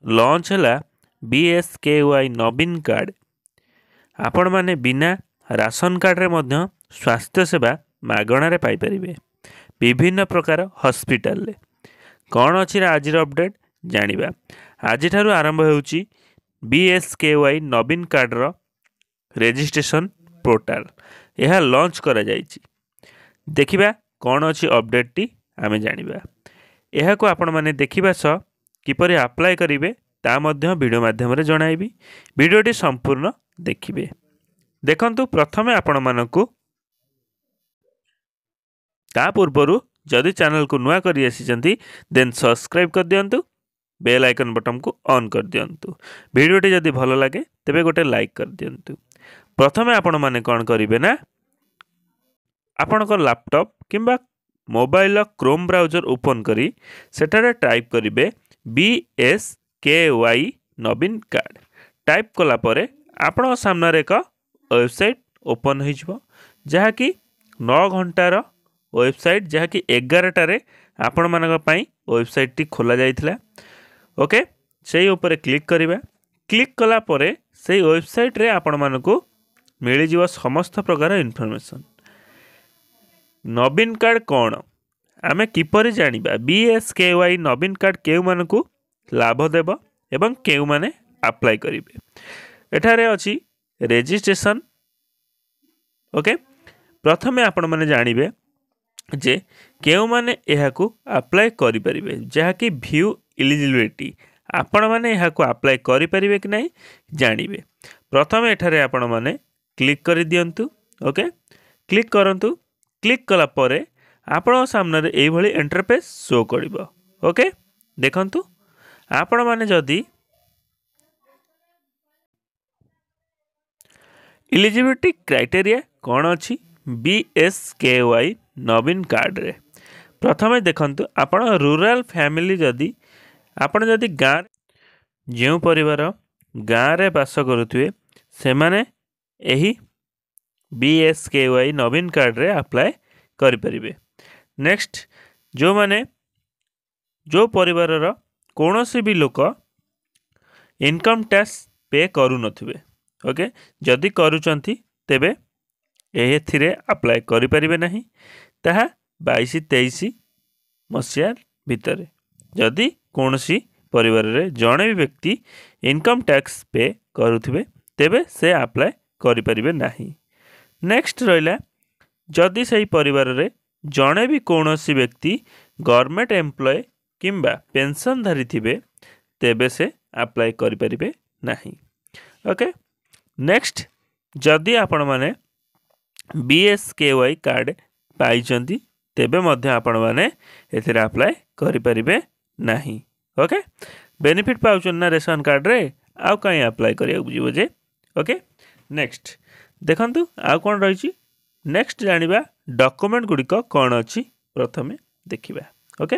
Launch है BSKY नवीन card. आपण माने बिना राशन कार्ड रे मध्य स्वास्थ्य सेवा मागणार पाइपरिबे विभिन्न प्रकार हॉस्पिटल रे। कौन अच्छी आज अपडेट जानिबा। आज ठारू आरंभ होउची BSKY नवीन कार्ड रो रजिस्ट्रेशन पोर्टाल। यह लॉन्च करा जाइची। देखिबा कौन अच्छी अपडेट टी आमे जानिबा। यह को आपण माने देखिबा सह किपरि अप्लाई करिवे ता मध्य वीडियो माध्यम रे जणाइबी। वीडियोटी संपूर्ण देखिबे। देखंतु प्रथमे आपण मानकु ता पूर्वरु जदि चैनल को नुआ करी आसीचंती देन सब्सक्राइब कर दियंतु, बेल आइकन बटन को ऑन कर दियंतु। वीडियोटी जदि भलो लागे तेबे गोटे लाइक कर दियंतु। प्रथमे आपण माने कोन करिवे ना आपण को लैपटॉप किंबा मोबाइल क्रोम ब्राउजर ओपन करी सेटारे टाइप करिवे BSKY नवीन कार्ड। टाइप कला परे आपण सामने एक वेबसाइट ओपन हो जिवो जहा कि 9 घंटार वेबसाइट जहा कि 11टारे आपण मानक पई वेबसाइट टी खोला जाइथिला। ओके सेही ऊपर क्लिक करिबा। क्लिक कला परे सेही वेबसाइट रे आपण मानको मिली जिवो समस्त प्रकार इन्फॉर्मेशन। नवीन कार्ड कौन आमे किपरि जानिबा। BSKY नवीन कार्ड केउ मानकु लाभ देब एवं केउ माने अप्लाई करिवे। एठारे अछि रजिस्ट्रेशन। ओके प्रथमे आपण माने जानिबे जे केउ माने एहाकु अप्लाई करि परिबे जहा कि व्यू एलिजिबिलिटी आपण माने एहाकु अप्लाई करि परिबे कि नै जानिबे। प्रथमे एठारे आपण माने क्लिक करि दियंतु। ओके क्लिक करंतु। क्लिक कला परे आपण सामने रे एई भली इंटरफेस शो करिवो। ओके देखंतु आपण माने जदी एलिजिबिलिटी क्राइटेरिया कौन अच्छी BSKY नवीन कार्ड रे। प्रथमे देखंतु आपण रूरल फैमिली जदी आपण जदी गाँ जेउ परिवार गाँ रे बास करुथुए से माने एही BSKY नवीन कार्ड रे अप्लाई करि परिबे। नेक्स्ट जो माने जो परिवार रो कोनोसी भी लोक इनकम टैक्स पे करू नथिबे। ओके जदि करूचंती तेबे एथिरे अप्लाई करि परिबे नाही ताहा 22-23 मसिया भितरे। जदि कोनोसी परिवार रे जणे भी व्यक्ति इनकम टैक्स पे करूथिबे तेबे से अप्लाई करि परिबे नाही। नेक्स्ट रहिला जदि सही परिवार रे जणे भी कोनोसी व्यक्ति गवर्नमेंट एम्प्लॉय किंबा पेंशनधारी थिबे तेबे से अप्लाई करि परिबे नाही। ओके नेक्स्ट जदि आपण माने BSKY कार्ड पाइचंती तेबे मध्य आपण माने एथिरे अप्लाई करि परिबे नाही। ओके बेनिफिट पाउचन ना रेशन कार्ड रे आउ काई अप्लाई करिया बुझिबो जे। ओके नेक्स्ट देखंतु आउ कोन रहिची। नेक्स्ट जानिबा डॉक्यूमेंट गुडी को कोन अछि प्रथमे देखिबा। ओके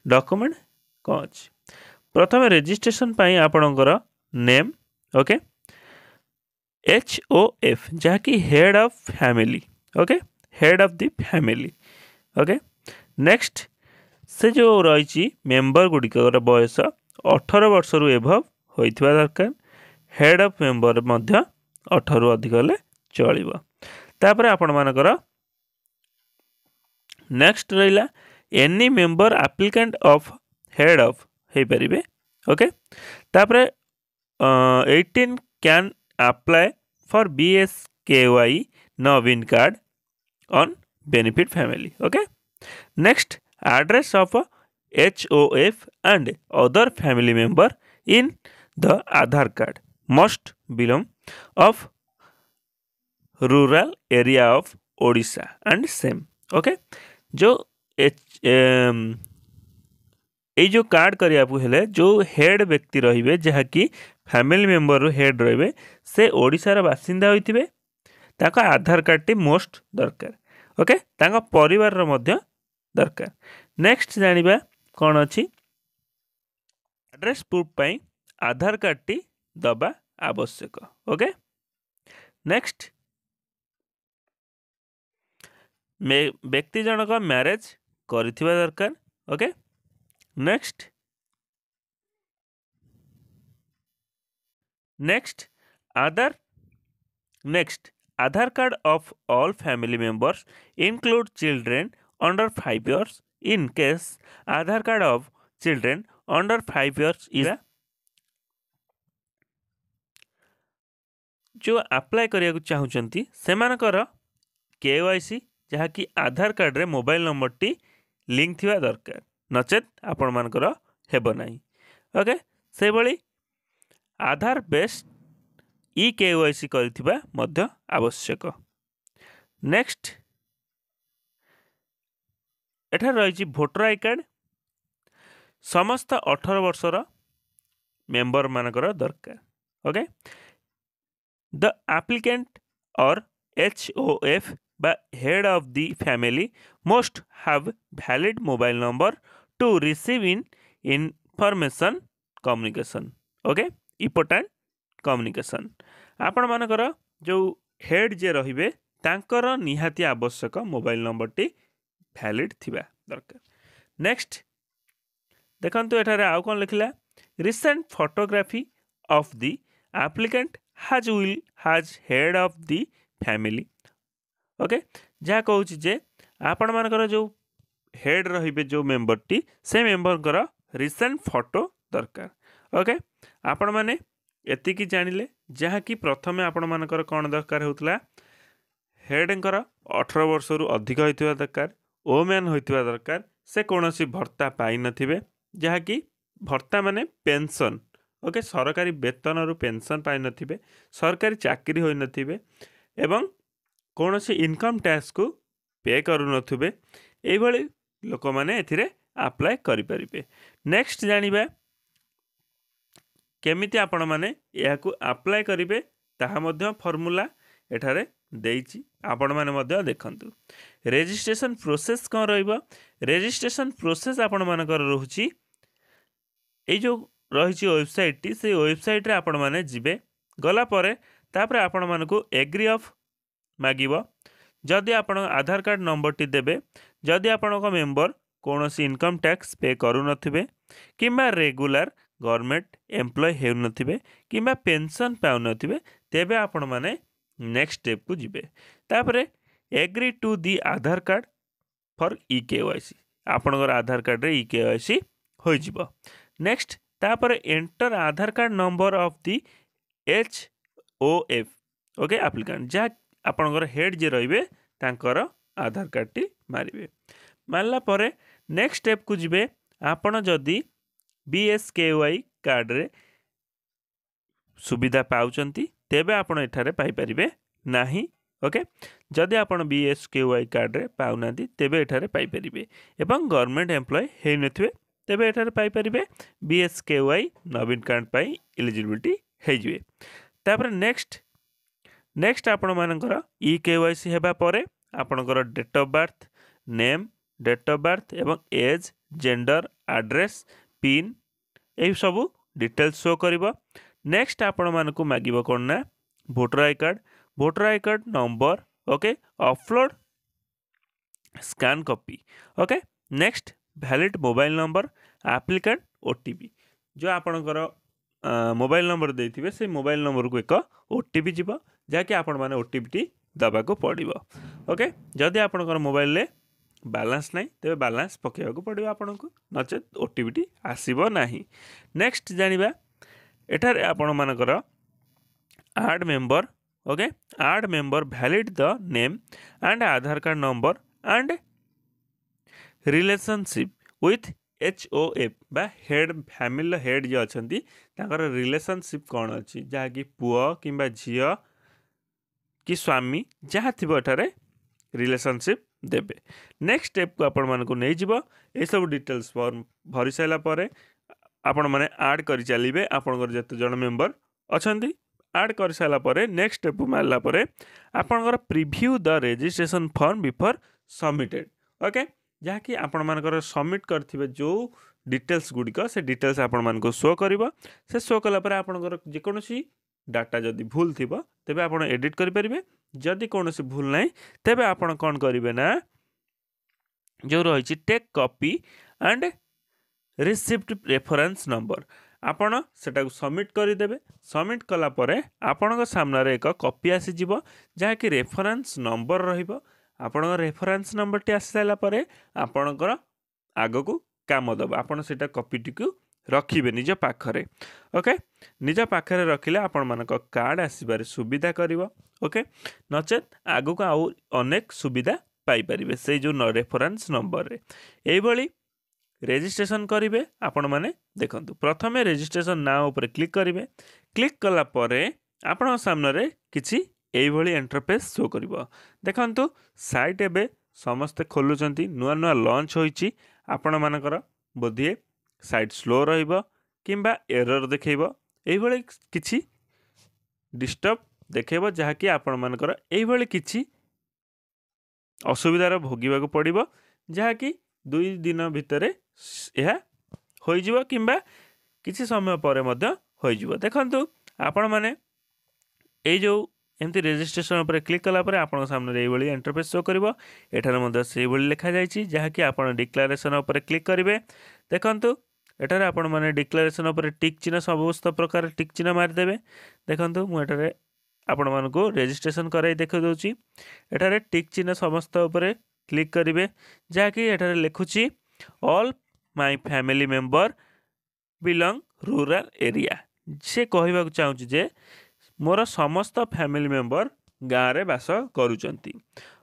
डॉक्यूमेंट कोन अछि प्रथमे रजिस्ट्रेशन पई आपणकर नेम। ओके HOF जहा कि head of family. Okay head of the family. Okay next से जो रही मेंबर गुड़िकर बयस 18 वर्ष रु एभव होइथिबा दरकार। हेड ऑफ मेंबर मध्य 18 रु अधिक ले चलिबो। तापर आपण मानकर नेक्स्ट रहिला any member applicant of head of हे परिबे। ओके तापर 18 can apply for BSKY Naveen card on benefit family. Okay next address of HOF and other family member in the Aadhaar card must belong of rural area of Odisha and same। Okay जो এই जो card करिया हेले जो head व्यक्ति रहिबे जहा कि फैमिली मेंबर रो हेड रहिबे से ओडिसा रा बासिंदा होइथिबे ताका आधार कार्ड टी मोस्ट दरकार। ओके ताका परिवार रो मध्य दरकार। नेक्स्ट जानिबा कोन अछि एड्रेस प्रूफ पई आधार कार्ड टी दबा आवश्यक। ओके नेक्स्ट व्यक्ति जनक मैरेज करिथिबा दरकार। Okay next Next, other next Aadhaar card of all family members include children under 5 years. In case Aadhaar card of children under 5 years is जो apply करिया चाहूँगी सेमानकर KYC जहाँकि आधार card रे mobile number T link थिबा दरकार नचेत आपण मानकर हेबो नाही ओके से भली आधार बेस्ड ई KYC करिथिबा मध्य आवश्यक। नेक्स्ट एठार रही भोटर आई कार्ड समस्त 18 वर्षर मेंबर मानकर दरकार ओके द एप्लिकेंट और HOF by head of the family must have valid mobile number to receive information communication okay important communication आपण मानकर जो हेड जे रहिबे तांकर निहाती आवश्यक मोबाइल नंबर टी वैलिड थिबा दरकार। नेक्स्ट देखंतु एठारे आउ कोन लिखला recent photography of the applicant has head of the family okay जहाँ कहूँ जे आपण मानकर जो हेड रहिबे जो मेंबर टी से मेंबर कर रिसेंट फोटो दरकार ओके आपण माने एतिकी जानिले जहाँ कि प्रथमे आपण मानकर कौन दरकार होतला हेडंकर 18 वर्ष रु अधिक होइतिबा दरकार ओमेन होइतिबा दरकार से कोनोसी भर्ता पाई नथिबे जहाँ कि भर्ता माने पेंशन ओके सरकारी वेतन रु पेंशन पाई नथिबे सरकारी चाकरी होई नथिबे एवं कौन से इनकम टैक्स को पे करू नथुबे एई भली लोक माने एथिरे अप्लाई करि परिबे। नेक्स्ट जानिबा केमिति आपण माने याकू अप्लाई करिवे ताहा मध्य फॉर्मूला एठारे देइछि आपण माने मध्य देखंतु। रजिस्ट्रेशन प्रोसेस कोन रहइबो रजिस्ट्रेशन प्रोसेस आपण मानकर रहउछि एई जो रहिछि वेबसाइट टी से वेबसाइट रे आपण माने जिबे गला परे तापर आपण मानको एग्री ऑफ मागिबो जदि आपण आधार कार्ड नंबर टी देबे जदि आपण को मेंबर कोनोसी इनकम टैक्स पे करू नथिबे किंबा रेगुलर गवर्नमेंट एम्प्लॉय हेउ नथिबे किंबा पेंशन पाउ नथिबे तेबे आपण माने नेक्स्ट स्टेप को जिबे तापरे agree to the Aadhaar card for e KYC आपणकर आधार कार्ड रे ई KYC होई जिवो। नेक्स्ट तापरे enter Aadhaar card number of the HOF okay applicant जा आपणकर हेड जे रहिबे तांकर आधार कार्ड टी मारिबे मारला परे नेक्स्ट स्टेप को जिबे आपण जदी BSKY कार्ड रे सुविधा पाउचंती तेबे आपण एठारे पाई परिबे नाही ओके जदि आपण BSKY कार्ड रे पाउनांती तेबे एठारे पाई परिबे एवं गवर्नमेंट एम्प्लॉय हे नथिबे तेबे एठारे पाई परिबे BSKY नवीन कार्ड पाई एलिजिबिलिटी हे जिवे। तापर नेक्स्ट आपण मानकर ई KYC हेबा परे आपणकर date of birth name date of birth एवं एज जेंडर एड्रेस पिन ए सब डिटेल्स शो करिवो। नेक्स्ट आपण मानकु मागिबो कोन ना voter I card number okay upload scan copy okay. Next valid mobile number applicant OTP जो आपणकर मोबाइल नंबर देथिबे से mobile number को एक OTP जीवो जाकि आपण माने OTP टी दबा को पड़िबो ओके जदि आपणकर मोबाइल ले बैलेंस नहीं तेबे बैलेंस पकेवा को पड़िबो आपनको नचेत OTP टी आसीबो नाही। नेक्स्ट जानिबा एठारे आपण मानकर add member okay add member valid the name and Aadhaar card number and relationship with HOF बा हेड फैमिली हेड जे अछंती ताकर रिलेशनशिप कौन अच्छी जहाँ कि पुआ किंबा झियो कि स्वामी जहाँ थी एठारे रिलेशनशिप देबे। नेक्स्ट स्टेप को आपण मानकु नै जिवो ए सब डिटेल्स फॉर्म भरि साइला परे आपण माने ऐड करि चलिबे आपनकर जते जण मेंबर अछंती ऐड करि साइला परे नेक्स्ट स्टेप मारला परे आपनकर preview the registration form before submitted okay जहाँ कि आपण मानकर सबमिट करथिबे जो डिटेल्स गुडिक से डिटेल्स आपण मानको शो करिवो से शो कला परे आपनकर जे कोनोसी डाटा जदि भूल थिबो तेबे आपण एडिट करि परिबे जदि कोनोसी भूल नाही तेबे आपण कोन करिवे ना जो रही take copy and receipt reference number आपण सेटाକୁ सबमिट କରିଦେବେ। सबमिट कला परे आपणक सामने एक कॉपी आसीजिवो जहाँकि रेफरेंस नंबर रहिबो। आपणक रेफरेंस नंबर टी आसी साइला परे आपणकर आगकू काम दबा। आपण सेटा कॉपीटी को रखिबे निज पाखरे। ओके, निज पाखरे रखिले आपण मानक कार्ड आसीबार सुविधा करिवो। ओके, नचेत आगकू आउ अनेक सुविधा पाई परिबे से जो रेफरेंस नंबर रे। एई भली रेजिस्ट्रेशन करेंगे आपण मैंने देखंतु। प्रथमे रेजिस्ट्रेशन नाउ ऊपर क्लिक करेंगे। क्लिक कला परे आपण सामने किछि एई भली इंटरफेस शो करिवो। देखंतु साइट एबे समस्त खोलुचंती, नुआ नुआ लॉन्च होईची। आपण मानकर बोधिए साइट स्लो रहिबो किंबा एरर देखैबो, एई भली किछि डिस्टर्ब देखैबो जहाँकि आपण मानकर एई भली किछि असुविधार भोगिबाको पड़िबो, जहाँकि 2 दिन भितरे यह होइजिवो किंबा किछि समय परे मध्य होइजिवो। देखंतु आपण माने एई जो एमती रेजिस्ट्रेशन ऊपर क्लिक कला परे आपण सामने एई भली इंटरफेस शो करिवो। एठार मध्य सेई भली लिखा जायछि जहाँकि आपण डिक्लेरेशन ऊपर क्लिक करिवे। देखंतु एठारे आपण माने डिक्लेरेशन ऊपर टिक चिन्ह समस्त प्रकार टिक चिन्ह मारि देबे। देखंतु मु एठारे आपण मानको रेजिस्ट्रेशन कराई देखै दउछि। एठारे टिक चिन्ह समस्त ऊपर क्लिक करिवे जहाँकि एठारे लिखुछि all my family member belong rural area. से कहबाक चाहूँगी जे मोर समस्त फैमिली मेंबर गाँव रे बास करूचंती।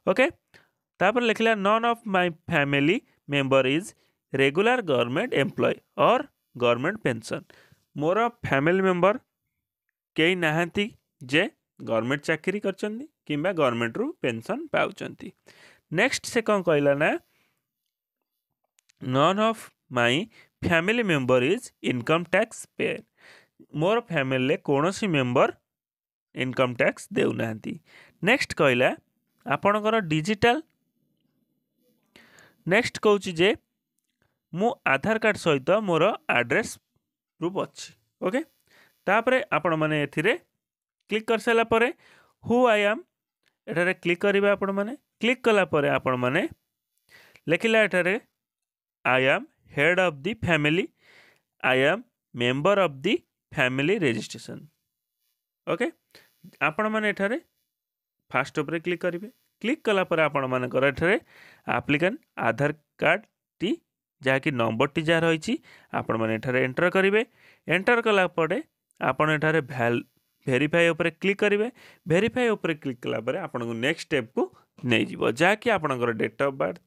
ओके, तापर लिखला none of my family member is regular government employ or government pension. मोर फैमिली मेंबर केही नाहंती जे गवर्नमेंट चाकरी करचंती किंबा गवर्नमेंट रु पेंशन पाउचंती। नेक्स्ट से कौन कहला ना none of my family member is income tax payer. मोर फैमिली कौन सी मेंबर इनकम टैक्स देउना। नेक्स्ट कहला आपणकर डिजिटल। नेक्स्ट कहूँ जे मु आधार कार्ड सहित मोर एड्रेस प्रूफ अच्छी। ओके, तापरे आपण माने एथिरे क्लिक कर सारा परे हु आई एम एठारे क्लिक करिवे। आपण माने क्लिक कला परे आपण माने लिखिला एठारे I am head of the family, I am member of the family registration. Okay, आपण माने एठारे फास्ट ऊपर क्लिक करिवे। क्लिक कला परे आपण मानकर एठारे एप्लिकेंट आधार कार्ड टी जहाँकि नंबर टी जहाँ रही आपण माने एठारे एंटर करिवे। एंटर कला परे आपण एठारे वेरीफाई ऊपर क्लिक करिवे। वेरीफाई ऊपर क्लिक कला परे आपण को नेक्स्ट स्टेप को नहीं जीवो जहाँकि आपणकर डेट ऑफ बर्थ,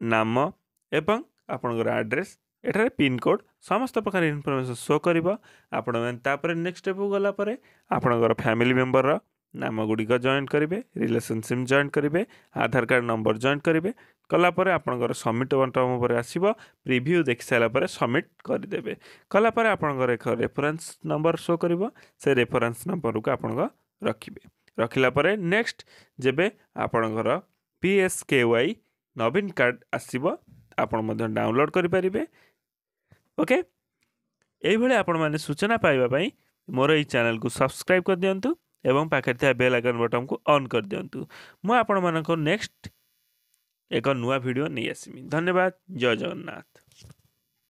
नाम एवं आपणकर एड्रेस, एठारे पिन कोड समस्त प्रकार इनफॉरमेशन शो करिवो। आपण माने तापर नेक्स्ट स्टेप को गला परे आपणकर फैमिली मेंबर रो नाम गुड़िक जॉइन करेंगे, रिलेशनशिप जॉइन करेंगे, आधार कार्ड नंबर जॉइन करेंगे। कलापर आपणकर सबमिट बटन पर आसो प्रिव्यू देखि सारापर सबमिट करदे। कलापर आपणकर एक रेफरेंस नंबर शो कर से रेफरेंस नंबर को आपण रखिए। रखिला परे नेक्स्ट जेबे आपणकर PSKY नवीन कार्ड आसो आपण डाउनलोड करें। ओके, ये आपण मैंने सूचना पाइबा मोर ये चैनल को सब्सक्राइब कर दिंतु एवं पाखे था बेल आइकन बटन को ऑन कर दिंतु। मु आपण मानक नेक्स्ट एक नुआ वीडियो नहीं आसमी। धन्यवाद। जय जगन्नाथ।